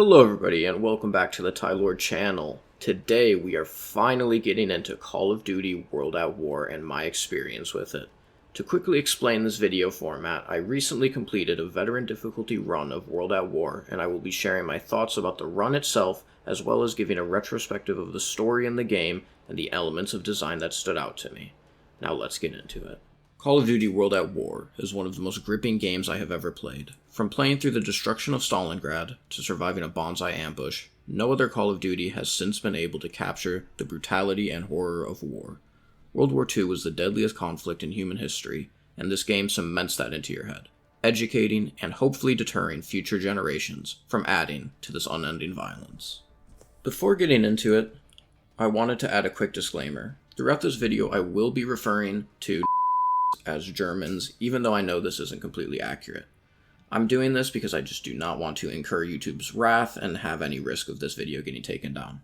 Hello everybody and welcome back to the Tylord channel. Today we are finally getting into Call of Duty World at War and my experience with it. To quickly explain this video format, I recently completed a veteran difficulty run of World at War, and I will be sharing my thoughts about the run itself as well as giving a retrospective of the story in the game and the elements of design that stood out to me. Now let's get into it. Call of Duty World at War is one of the most gripping games I have ever played. From playing through the destruction of Stalingrad to surviving a bonsai ambush, no other Call of Duty has since been able to capture the brutality and horror of war. World War II was the deadliest conflict in human history, and this game cements that into your head, educating and hopefully deterring future generations from adding to this unending violence. Before getting into it, I wanted to add a quick disclaimer. Throughout this video, I will be referring to as Germans, even though I know this isn't completely accurate. I'm doing this because I just do not want to incur YouTube's wrath and have any risk of this video getting taken down.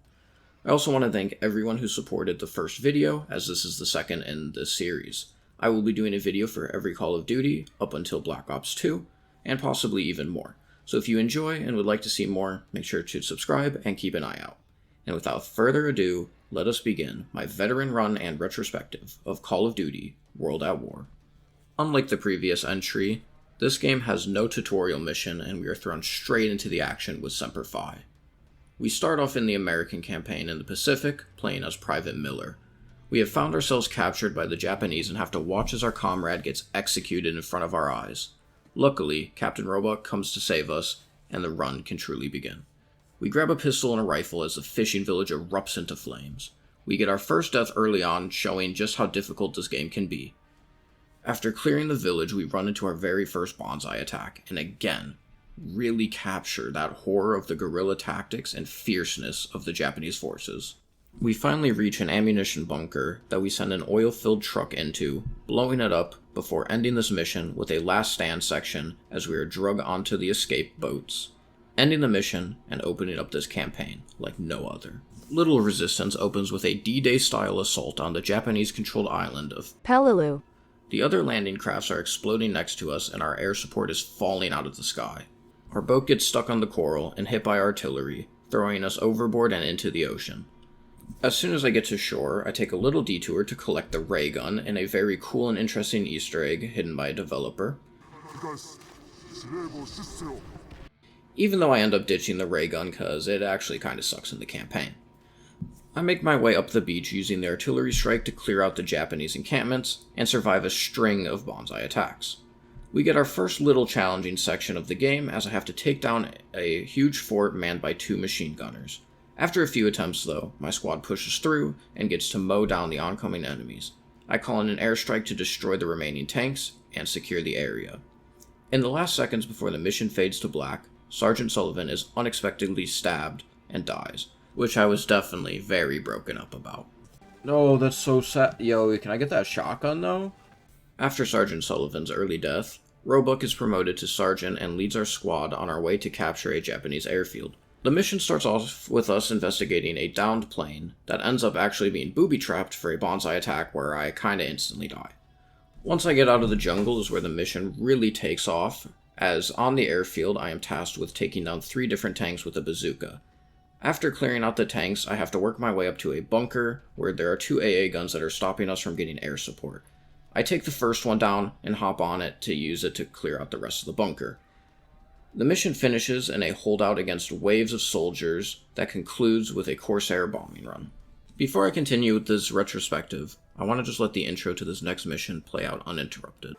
I also want to thank everyone who supported the first video, as this is the second in this series. I will be doing a video for every Call of Duty up until Black Ops 2, and possibly even more. So if you enjoy and would like to see more, make sure to subscribe and keep an eye out. And without further ado, let us begin my veteran run and retrospective of Call of Duty World at War. Unlike the previous entry, this game has no tutorial mission and we are thrown straight into the action with Semper Fi. We start off in the American campaign in the Pacific, playing as Private Miller. We have found ourselves captured by the Japanese and have to watch as our comrade gets executed in front of our eyes. Luckily, Captain Robot comes to save us, and the run can truly begin. We grab a pistol and a rifle as the fishing village erupts into flames. We get our first death early on, showing just how difficult this game can be. After clearing the village, we run into our very first bonsai attack, and again, really capture that horror of the guerrilla tactics and fierceness of the Japanese forces. We finally reach an ammunition bunker that we send an oil-filled truck into, blowing it up before ending this mission with a last stand section as we are dragged onto the escape boats, ending the mission and opening up this campaign like no other. Little Resistance opens with a D-Day style assault on the Japanese-controlled island of Peleliu. The other landing crafts are exploding next to us and our air support is falling out of the sky. Our boat gets stuck on the coral and hit by artillery, throwing us overboard and into the ocean. As soon as I get to shore, I take a little detour to collect the ray gun and a very cool and interesting Easter egg hidden by a developer. Even though I end up ditching the ray gun cause it actually kinda sucks in the campaign. I make my way up the beach using the artillery strike to clear out the Japanese encampments and survive a string of bonsai attacks. We get our first little challenging section of the game as I have to take down a huge fort manned by 2 machine gunners. After a few attempts though, my squad pushes through and gets to mow down the oncoming enemies. I call in an airstrike to destroy the remaining tanks and secure the area. In the last seconds before the mission fades to black, Sergeant Sullivan is unexpectedly stabbed and dies, which I was definitely very broken up about. No, that's so sad. Yo, can I get that shotgun though? After Sergeant Sullivan's early death, Roebuck is promoted to Sergeant and leads our squad on our way to capture a Japanese airfield. The mission starts off with us investigating a downed plane that ends up actually being booby-trapped for a bonsai attack where I kinda instantly die. Once I get out of the jungle is where the mission really takes off, as on the airfield I am tasked with taking down 3 different tanks with a bazooka. After clearing out the tanks, I have to work my way up to a bunker where there are 2 AA guns that are stopping us from getting air support. I take the first one down and hop on it to use it to clear out the rest of the bunker. The mission finishes in a holdout against waves of soldiers that concludes with a Corsair bombing run. Before I continue with this retrospective, I want to just let the intro to this next mission play out uninterrupted.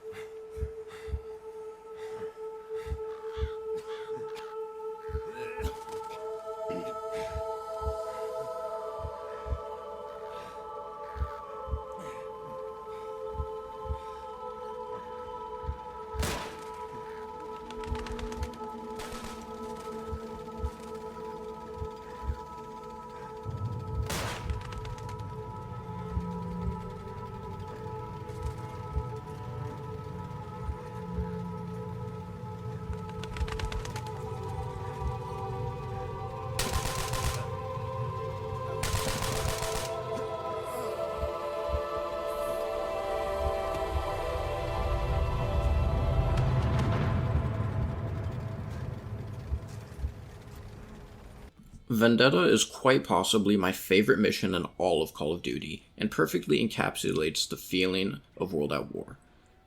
Vendetta is quite possibly my favorite mission in all of Call of Duty, and perfectly encapsulates the feeling of World at War.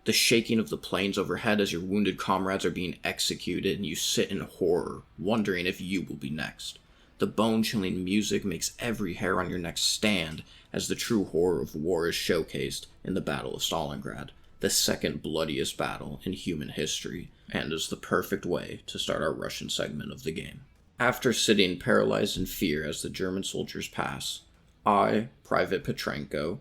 The shaking of the planes overhead as your wounded comrades are being executed and you sit in horror, wondering if you will be next. The bone-chilling music makes every hair on your neck stand as the true horror of war is showcased in the Battle of Stalingrad, the second bloodiest battle in human history, and is the perfect way to start our Russian segment of the game. After sitting paralyzed in fear as the German soldiers pass, I, Private Petrenko,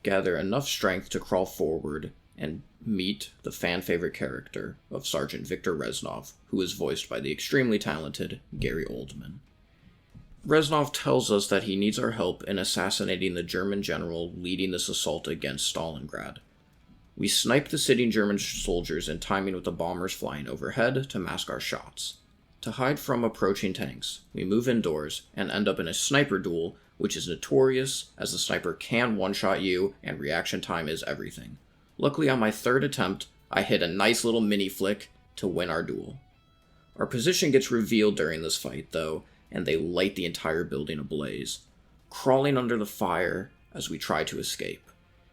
gather enough strength to crawl forward and meet the fan-favorite character of Sergeant Viktor Reznov, who is voiced by the extremely talented Gary Oldman. Reznov tells us that he needs our help in assassinating the German general leading this assault against Stalingrad. We snipe the sitting German soldiers in timing with the bombers flying overhead to mask our shots. To hide from approaching tanks, we move indoors and end up in a sniper duel, which is notorious as the sniper can one-shot you and reaction time is everything. Luckily on my third attempt, I hit a nice little mini flick to win our duel. Our position gets revealed during this fight though, and they light the entire building ablaze, crawling under the fire as we try to escape.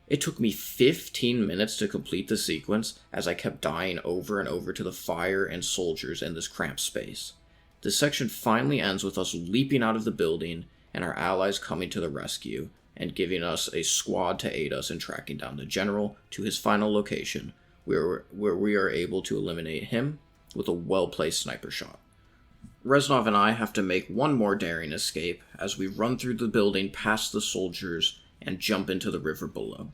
It took me 15 minutes to complete the sequence as I kept dying over and over to the fire and soldiers in this cramped space. This section finally ends with us leaping out of the building and our allies coming to the rescue and giving us a squad to aid us in tracking down the general to his final location, where we are able to eliminate him with a well-placed sniper shot. Reznov and I have to make one more daring escape as we run through the building past the soldiers and jump into the river below.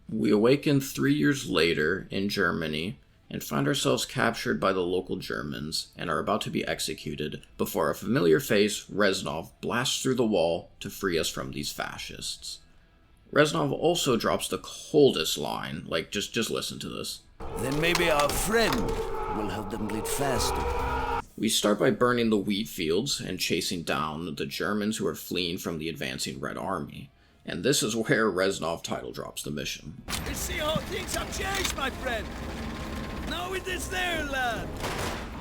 We awaken 3 years later in Germany and find ourselves captured by the local Germans and are about to be executed before a familiar face, Reznov, blasts through the wall to free us from these fascists. Reznov also drops the coldest line, just listen to this. Then maybe our friend will help them bleed faster. We start by burning the wheat fields and chasing down the Germans who are fleeing from the advancing Red Army. And this is where Reznov title drops the mission. You see how things have changed, my friend. Now it is their land,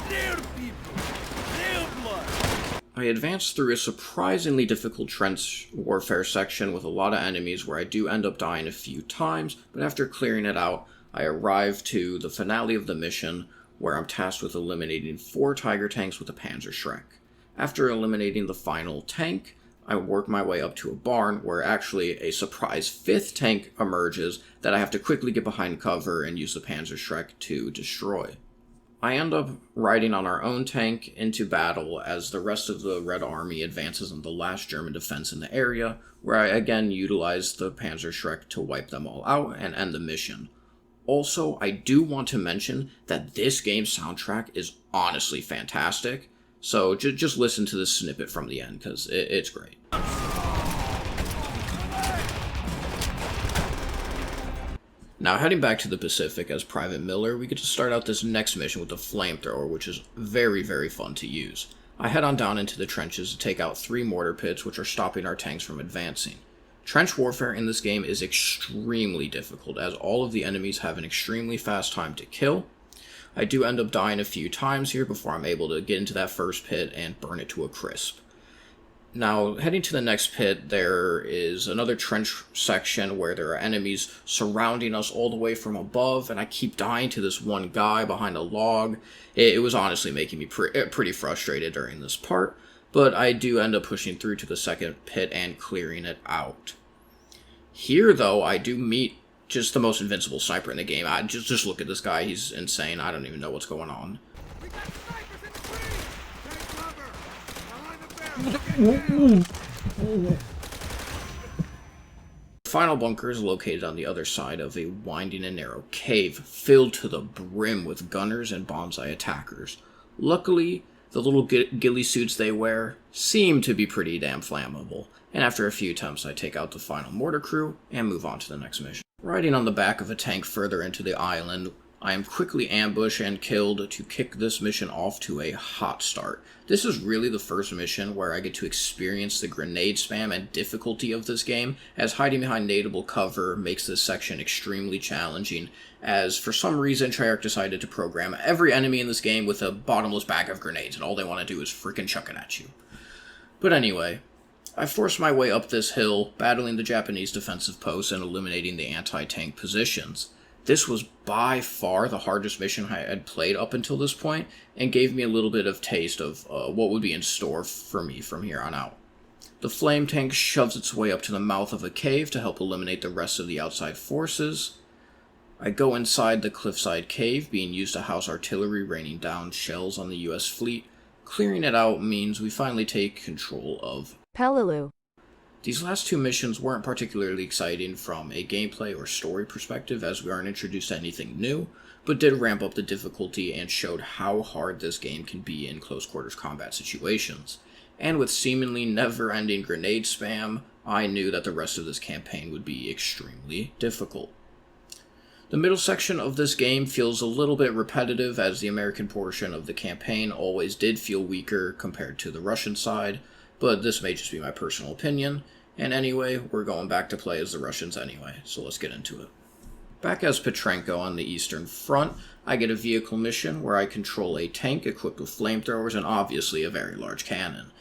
their people, their blood. I advance through a surprisingly difficult trench warfare section with a lot of enemies where I do end up dying a few times, but after clearing it out, I arrive to the finale of the mission where I'm tasked with eliminating 4 Tiger tanks with a Panzerschreck. After eliminating the final tank, I work my way up to a barn where actually a surprise 5th tank emerges that I have to quickly get behind cover and use the Panzerschreck to destroy. I end up riding on our own tank into battle as the rest of the Red Army advances on the last German defense in the area, where I again utilize the Panzerschreck to wipe them all out and end the mission. Also, I do want to mention that this game's soundtrack is honestly fantastic. So just listen to this snippet from the end, because it's great. Now, heading back to the Pacific as Private Miller, we get to start out this next mission with a flamethrower, which is very, very fun to use. I head on down into the trenches to take out 3 mortar pits, which are stopping our tanks from advancing. Trench warfare in this game is extremely difficult, as all of the enemies have an extremely fast time to kill. I do end up dying a few times here before I'm able to get into that first pit and burn it to a crisp. Now, heading to the next pit, there is another trench section where there are enemies surrounding us all the way from above, and I keep dying to this one guy behind a log. It was honestly making me pretty frustrated during this part, but I do end up pushing through to the second pit and clearing it out. Here, though, I do meet just the most invincible sniper in the game. Just look at this guy, he's insane. I don't even know what's going on. We got snipers in the trees! Take cover! Behind the barrel! The final bunker is located on the other side of a winding and narrow cave, filled to the brim with gunners and bonsai attackers. Luckily, the little ghillie suits they wear seem to be pretty damn flammable, and after a few attempts I take out the final mortar crew and move on to the next mission. Riding on the back of a tank further into the island, I am quickly ambushed and killed to kick this mission off to a hot start. This is really the first mission where I get to experience the grenade spam and difficulty of this game, as hiding behind nadeable cover makes this section extremely challenging, as for some reason Treyarch decided to program every enemy in this game with a bottomless bag of grenades, and all they want to do is freaking chuck it at you. But anyway, I forced my way up this hill, battling the Japanese defensive posts and eliminating the anti-tank positions. This was by far the hardest mission I had played up until this point, and gave me a little bit of taste of what would be in store for me from here on out. The flame tank shoves its way up to the mouth of a cave to help eliminate the rest of the outside forces. I go inside the cliffside cave, being used to house artillery raining down shells on the US fleet. Clearing it out means we finally take control of Peleliu. These last two missions weren't particularly exciting from a gameplay or story perspective, as we aren't introduced to anything new, but did ramp up the difficulty and showed how hard this game can be in close quarters combat situations. And with seemingly never-ending grenade spam, I knew that the rest of this campaign would be extremely difficult. The middle section of this game feels a little bit repetitive, as the American portion of the campaign always did feel weaker compared to the Russian side, but this may just be my personal opinion, and anyway, we're going back to play as the Russians anyway, so let's get into it. Back as Petrenko on the Eastern Front, I get a vehicle mission where I control a tank equipped with flamethrowers and obviously a very large cannon.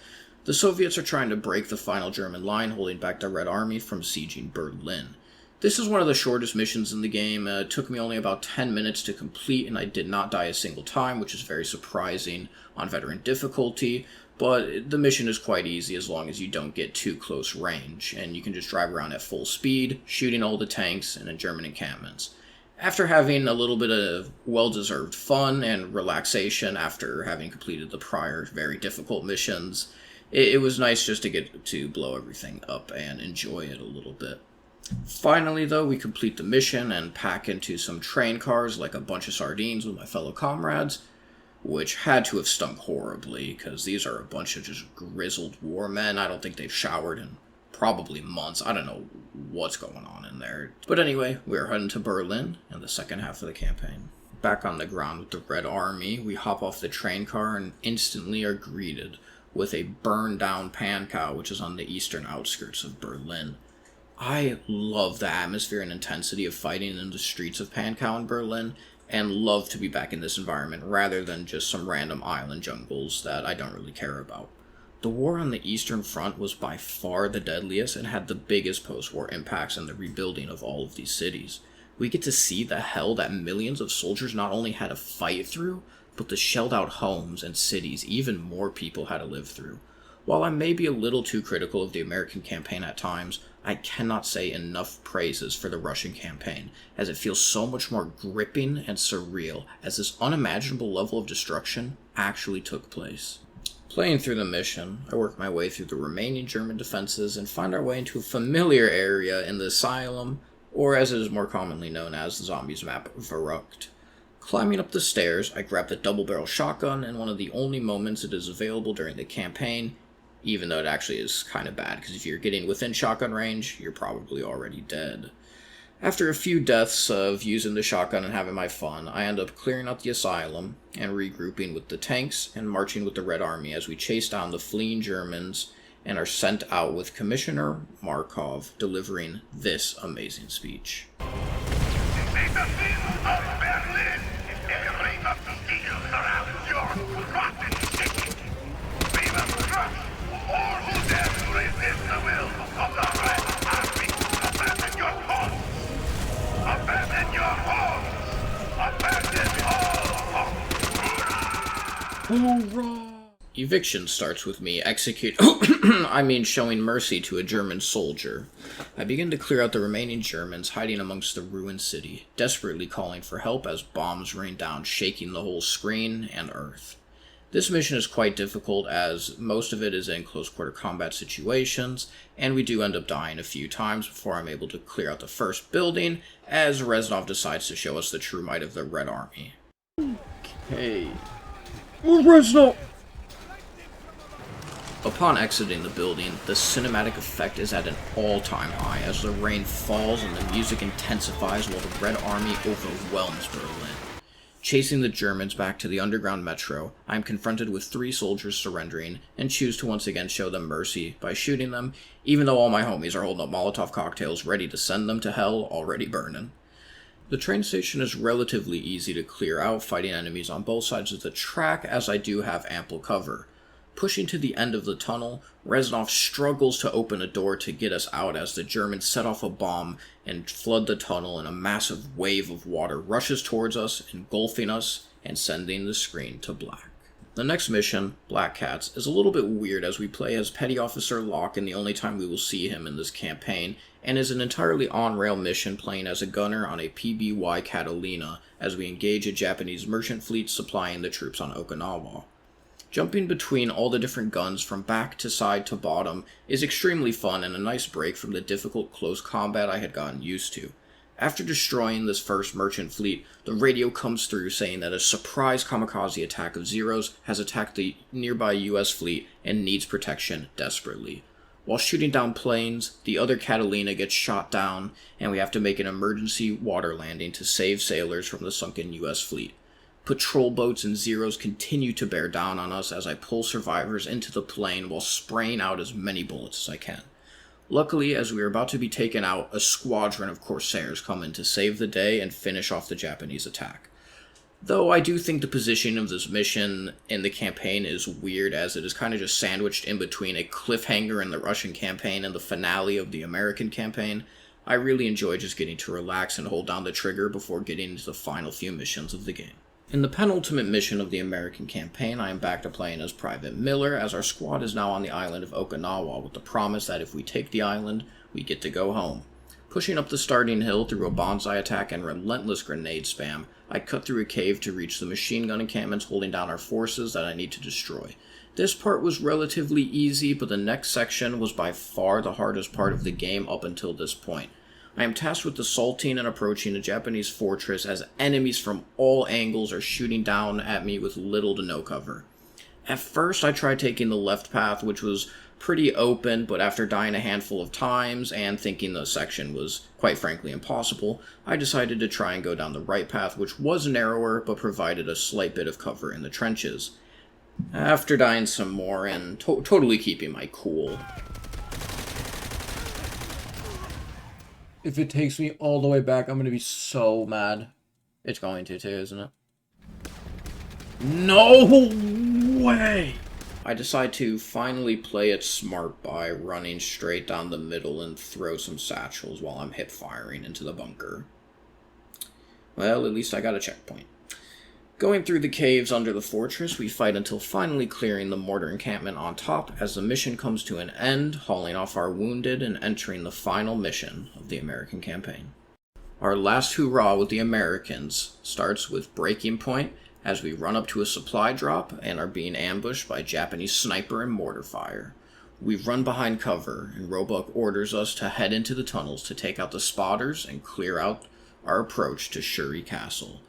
The Soviets are trying to break the final German line holding back the Red Army from sieging Berlin. This is one of the shortest missions in the game. It took me only about 10 minutes to complete, and I did not die a single time, which is very surprising on veteran difficulty, but the mission is quite easy as long as you don't get too close range, and you can just drive around at full speed, shooting all the tanks and the German encampments. After having a little bit of well-deserved fun and relaxation after having completed the prior very difficult missions, it was nice just to get to blow everything up and enjoy it a little bit. Finally, though, we complete the mission and pack into some train cars like a bunch of sardines with my fellow comrades, which had to have stunk horribly, because these are a bunch of just grizzled war men. I don't think they've showered in probably months. I don't know what's going on in there. But anyway, we're heading to Berlin in the second half of the campaign. Back on the ground with the Red Army, we hop off the train car and instantly are greeted with a burned-down Pankow, which is on the eastern outskirts of Berlin. I love the atmosphere and intensity of fighting in the streets of Pankow in Berlin, and love to be back in this environment rather than just some random island jungles that I don't really care about. The war on the Eastern Front was by far the deadliest and had the biggest post-war impacts in the rebuilding of all of these cities. We get to see the hell that millions of soldiers not only had to fight through, but the shelled out homes and cities even more people had to live through. While I may be a little too critical of the American campaign at times, I cannot say enough praises for the Russian campaign, as it feels so much more gripping and surreal as this unimaginable level of destruction actually took place. Playing through the mission, I work my way through the remaining German defenses and find our way into a familiar area in the Asylum, or as it is more commonly known as the zombies map, Verrückt. Climbing up the stairs, I grab the double-barrel shotgun in one of the only moments it is available during the campaign, even though it actually is kind of bad, because if you're getting within shotgun range, you're probably already dead. After a few deaths of using the shotgun and having my fun, I end up clearing out the asylum and regrouping with the tanks and marching with the Red Army as we chase down the fleeing Germans and are sent out with Commissioner Markov delivering this amazing speech. Eviction starts with me showing mercy to a German soldier. I begin to clear out the remaining Germans hiding amongst the ruined city, desperately calling for help as bombs rain down, shaking the whole screen and earth. This mission is quite difficult as most of it is in close-quarter combat situations, and we do end up dying a few times before I'm able to clear out the first building, as Reznov decides to show us the true might of the Red Army. Hey. Reznov! Upon exiting the building, the cinematic effect is at an all-time high as the rain falls and the music intensifies while the Red Army overwhelms Berlin. Chasing the Germans back to the underground metro, I am confronted with 3 soldiers surrendering and choose to once again show them mercy by shooting them, even though all my homies are holding up Molotov cocktails ready to send them to hell already burning. The train station is relatively easy to clear out, fighting enemies on both sides of the track as I do have ample cover. Pushing to the end of the tunnel, Reznov struggles to open a door to get us out as the Germans set off a bomb and flood the tunnel, and a massive wave of water rushes towards us, engulfing us and sending the screen to black. The next mission, Black Cats, is a little bit weird as we play as Petty Officer Locke in the only time we will see him in this campaign, and is an entirely on-rail mission playing as a gunner on a PBY Catalina as we engage a Japanese merchant fleet supplying the troops on Okinawa. Jumping between all the different guns from back to side to bottom is extremely fun and a nice break from the difficult close combat I had gotten used to. After destroying this first merchant fleet, the radio comes through saying that a surprise kamikaze attack of Zeros has attacked the nearby US fleet and needs protection desperately. While shooting down planes, the other Catalina gets shot down, and we have to make an emergency water landing to save sailors from the sunken US fleet. Patrol boats and Zeros continue to bear down on us as I pull survivors into the plane while spraying out as many bullets as I can. Luckily, as we are about to be taken out, a squadron of Corsairs come in to save the day and finish off the Japanese attack. Though I do think the positioning of this mission in the campaign is weird, as it is kind of just sandwiched in between a cliffhanger in the Russian campaign and the finale of the American campaign, I really enjoy just getting to relax and hold down the trigger before getting into the final few missions of the game. In the penultimate mission of the American campaign, I am back to playing as Private Miller, as our squad is now on the island of Okinawa with the promise that if we take the island, we get to go home. Pushing up the starting hill through a bonsai attack and relentless grenade spam, I cut through a cave to reach the machine gun encampments holding down our forces that I need to destroy. This part was relatively easy, but the next section was by far the hardest part of the game up until this point. I am tasked with assaulting and approaching a Japanese fortress as enemies from all angles are shooting down at me with little to no cover. At first I tried taking the left path, which was pretty open, but after dying a handful of times and thinking the section was quite frankly impossible, I decided to try and go down the right path, which was narrower but provided a slight bit of cover in the trenches. After dying some more and totally keeping my cool, If it takes me all the way back, I'm gonna be so mad. it's going to too, isn't it? No way! I decide to finally play it smart by running straight down the middle and throw some satchels while I'm hip firing into the bunker. Well, at least I got a checkpoint. Going through the caves under the fortress, we fight until finally clearing the mortar encampment on top as the mission comes to an end, hauling off our wounded and entering the final mission of the American campaign. Our last hurrah with the Americans starts with breaking point as we run up to a supply drop and are being ambushed by Japanese sniper and mortar fire. We run behind cover, and Roebuck orders us to head into the tunnels to take out the spotters and clear out our approach to Shuri Castle.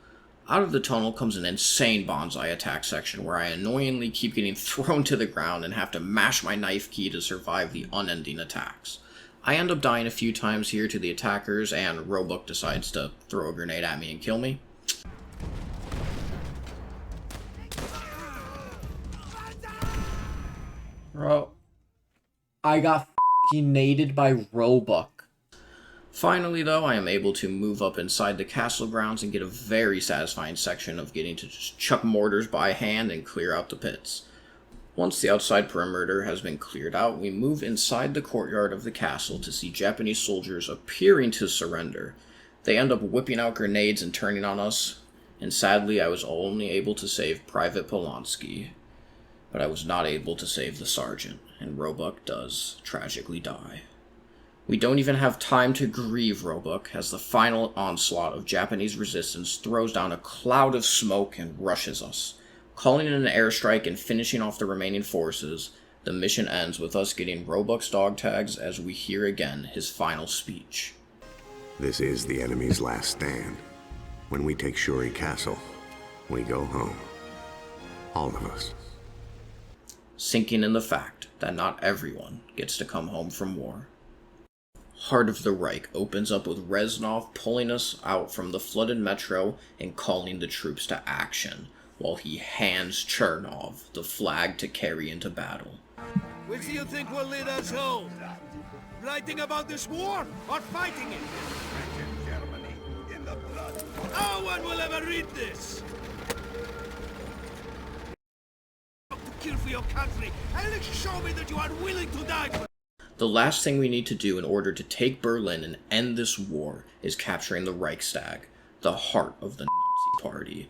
Out of the tunnel comes an insane bonsai attack section where I annoyingly keep getting thrown to the ground and have to mash my knife key to survive the unending attacks. I end up dying a few times here to the attackers, and Roebuck decides to throw a grenade at me and kill me. Bro, I got f***ing naded by Roebuck. Finally, though, I am able to move up inside the castle grounds and get a very satisfying section of getting to just chuck mortars by hand and clear out the pits. Once the outside perimeter has been cleared out, we move inside the courtyard of the castle to see Japanese soldiers appearing to surrender. They end up whipping out grenades and turning on us, and sadly I was only able to save Private Polanski. But I was not able to save the sergeant, and Roebuck does tragically die. We don't even have time to grieve Roebuck as the final onslaught of Japanese resistance throws down a cloud of smoke and rushes us. Calling in an airstrike and finishing off the remaining forces, the mission ends with us getting Roebuck's dog tags as we hear again his final speech. This is the enemy's last stand. When we take Shuri Castle, we go home. All of us. Sinking in the fact that not everyone gets to come home from war. Heart of the Reich opens up with Reznov pulling us out from the flooded metro and calling the troops to action, while he hands Chernov the flag to carry into battle. Which do you think will lead us home? Writing about this war or fighting it? Germany in the blood. No one will ever read this! To kill for your country, and show me that you are willing to die for it. The last thing we need to do in order to take Berlin and end this war is capturing the Reichstag, the heart of the Nazi Party.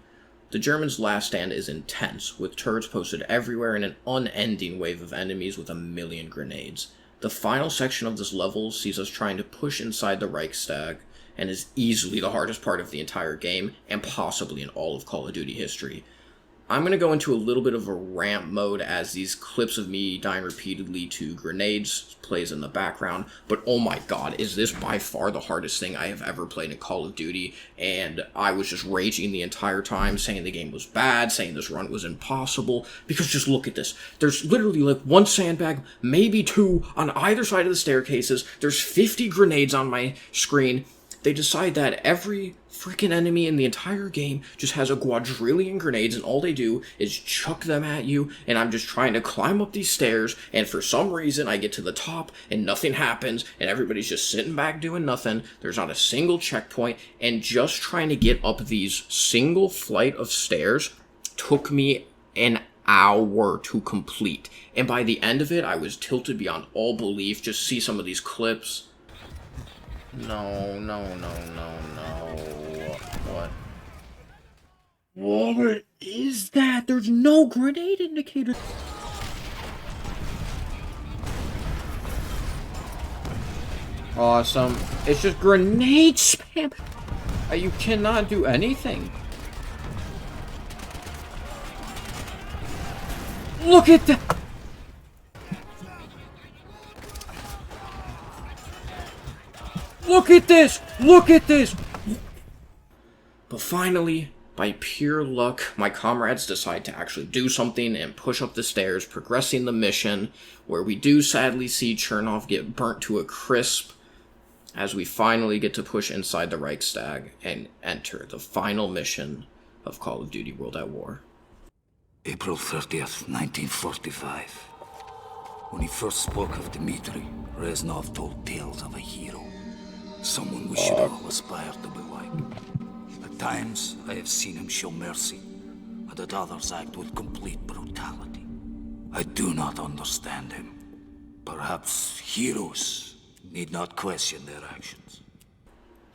The Germans' last stand is intense, with turrets posted everywhere and an unending wave of enemies with 1,000,000 grenades. The final section of this level sees us trying to push inside the Reichstag, and is easily the hardest part of the entire game, and possibly in all of Call of Duty history. I'm going to go into a little bit of a rant mode as these clips of me dying repeatedly to grenades plays in the background, but oh my god, is this by far the hardest thing I have ever played in Call of Duty, and I was just raging the entire time, saying the game was bad, saying this run was impossible, because just look at this. There's literally like one sandbag, maybe two, on either side of the staircases, there's 50 grenades on my screen. They decide that every freaking enemy in the entire game just has a quadrillion grenades, and all they do is chuck them at you, and I'm just trying to climb up these stairs, and for some reason I get to the top, and nothing happens, and everybody's just sitting back doing nothing. There's not a single checkpoint, and just trying to get up these single flight of stairs took me an hour to complete. And by the end of it, I was tilted beyond all belief. Just see some of these clips. No. What is that? There's no grenade indicator. Awesome. It's just grenade spam. You cannot do anything. Look at that. Look at this! Look at this! But finally, by pure luck, my comrades decide to actually do something and push up the stairs, progressing the mission, where we do sadly see Chernov get burnt to a crisp, as we finally get to push inside the Reichstag and enter the final mission of Call of Duty World at War. April 30th, 1945. When he first spoke of Dmitri, Reznov told tales of a hero. Someone we should all aspire to be like. At times, I have seen him show mercy, and at others act with complete brutality. I do not understand him. Perhaps heroes need not question their actions.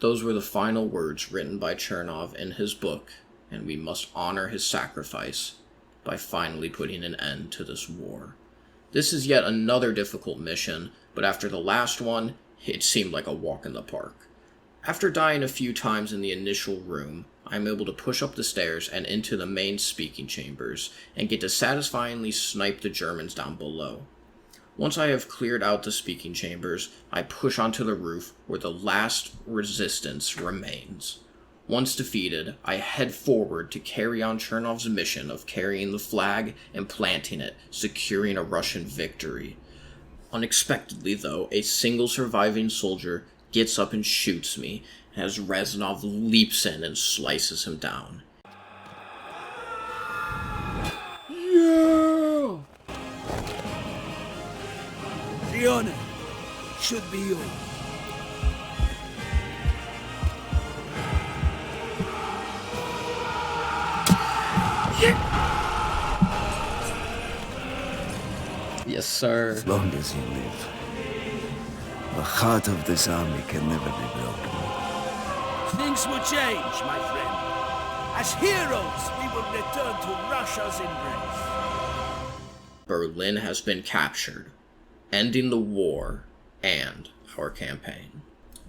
Those were the final words written by Chernov in his book, and we must honor his sacrifice by finally putting an end to this war. This is yet another difficult mission, but after the last one, it seemed like a walk in the park. After dying a few times in the initial room, I am able to push up the stairs and into the main speaking chambers, and get to satisfyingly snipe the Germans down below. Once I have cleared out the speaking chambers, I push onto the roof where the last resistance remains. Once defeated, I head forward to carry on Chernov's mission of carrying the flag and planting it, securing a Russian victory. Unexpectedly, though, a single surviving soldier gets up and shoots me, as Reznov leaps in and slices him down. Yeah! The honor should be yours. Yes, sir. As long as you live, the heart of this army can never be broken. Things will change, my friend. As heroes, we will return to Russia's embrace. Berlin has been captured, ending the war and our campaign.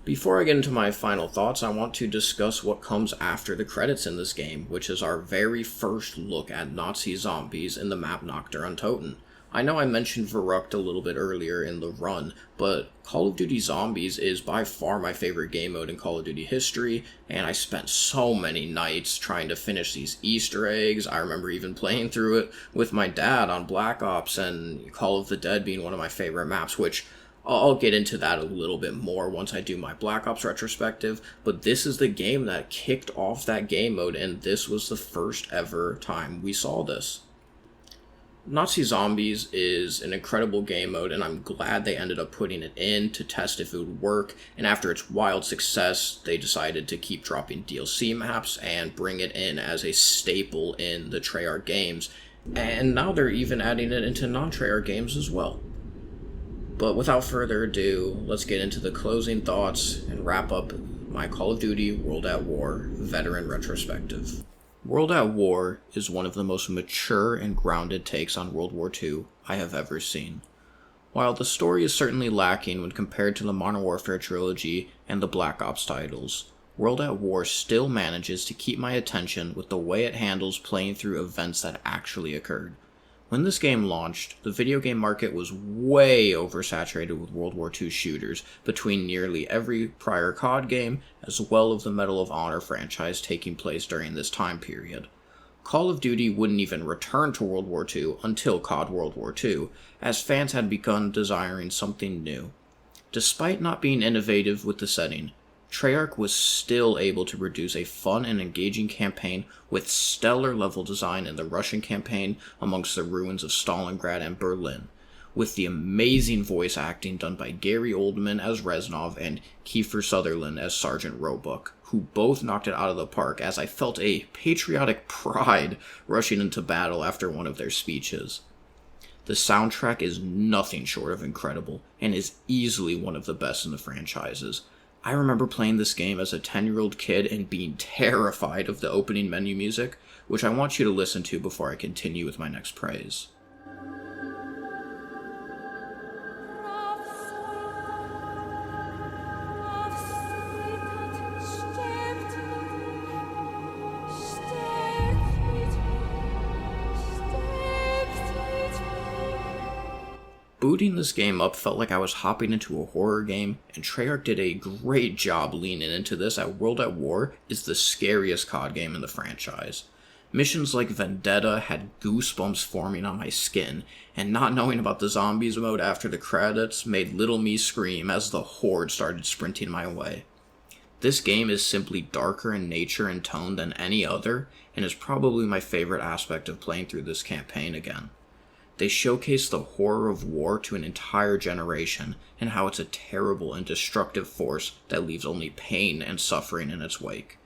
Before I get into my final thoughts, I want to discuss what comes after the credits in this game, which is our very first look at Nazi zombies in the map Nacht der Untoten. I know I mentioned Verrückt a little bit earlier in the run, but Call of Duty Zombies is by far my favorite game mode in Call of Duty history, and I spent so many nights trying to finish these Easter eggs. I remember even playing through it with my dad on Black Ops, and Call of the Dead being one of my favorite maps, which I'll get into that a little bit more once I do my Black Ops retrospective, but this is the game that kicked off that game mode, and this was the first ever time we saw this. Nazi Zombies is an incredible game mode, and I'm glad they ended up putting it in to test if it would work, and after its wild success, they decided to keep dropping DLC maps and bring it in as a staple in the Treyarch games. And now they're even adding it into non-Treyarch games as well. But without further ado, let's get into the closing thoughts and wrap up my Call of Duty World at War veteran retrospective. World at War is one of the most mature and grounded takes on World War II I have ever seen. While the story is certainly lacking when compared to the Modern Warfare trilogy and the Black Ops titles, World at War still manages to keep my attention with the way it handles playing through events that actually occurred. When this game launched, the video game market was way oversaturated with World War II shooters between nearly every prior COD game, as well as the Medal of Honor franchise taking place during this time period. Call of Duty wouldn't even return to World War II until COD World War II, as fans had begun desiring something new. Despite not being innovative with the setting, Treyarch was still able to produce a fun and engaging campaign with stellar level design in the Russian campaign amongst the ruins of Stalingrad and Berlin, with the amazing voice acting done by Gary Oldman as Reznov and Kiefer Sutherland as Sergeant Roebuck, who both knocked it out of the park as I felt a patriotic pride rushing into battle after one of their speeches. The soundtrack is nothing short of incredible and is easily one of the best in the franchises. I remember playing this game as a 10-year-old kid and being terrified of the opening menu music, which I want you to listen to before I continue with my next praise. Booting this game up felt like I was hopping into a horror game, and Treyarch did a great job leaning into this as World at War is the scariest COD game in the franchise. Missions like Vendetta had goosebumps forming on my skin, and not knowing about the zombies mode after the credits made little me scream as the horde started sprinting my way. This game is simply darker in nature and tone than any other, and is probably my favorite aspect of playing through this campaign again. They showcase the horror of war to an entire generation, and how it's a terrible and destructive force that leaves only pain and suffering in its wake.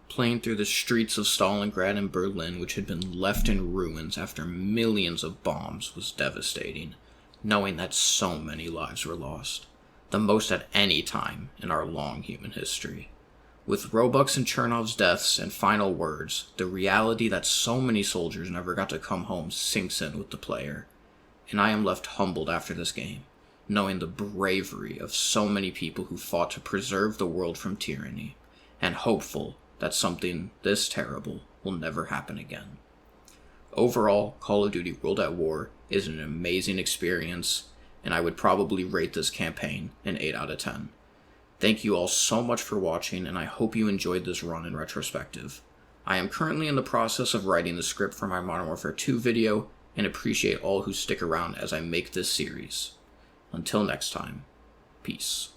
Playing through the streets of Stalingrad and Berlin, which had been left in ruins after millions of bombs, was devastating, knowing that so many lives were lost, the most at any time in our long human history. With Roebuck's and Chernov's deaths and final words, the reality that so many soldiers never got to come home sinks in with the player, and I am left humbled after this game, knowing the bravery of so many people who fought to preserve the world from tyranny, and hopeful that something this terrible will never happen again. Overall, Call of Duty World at War is an amazing experience, and I would probably rate this campaign an 8 out of 10. Thank you all so much for watching, and I hope you enjoyed this run in retrospective. I am currently in the process of writing the script for my Modern Warfare 2 video, and appreciate all who stick around as I make this series. Until next time, peace.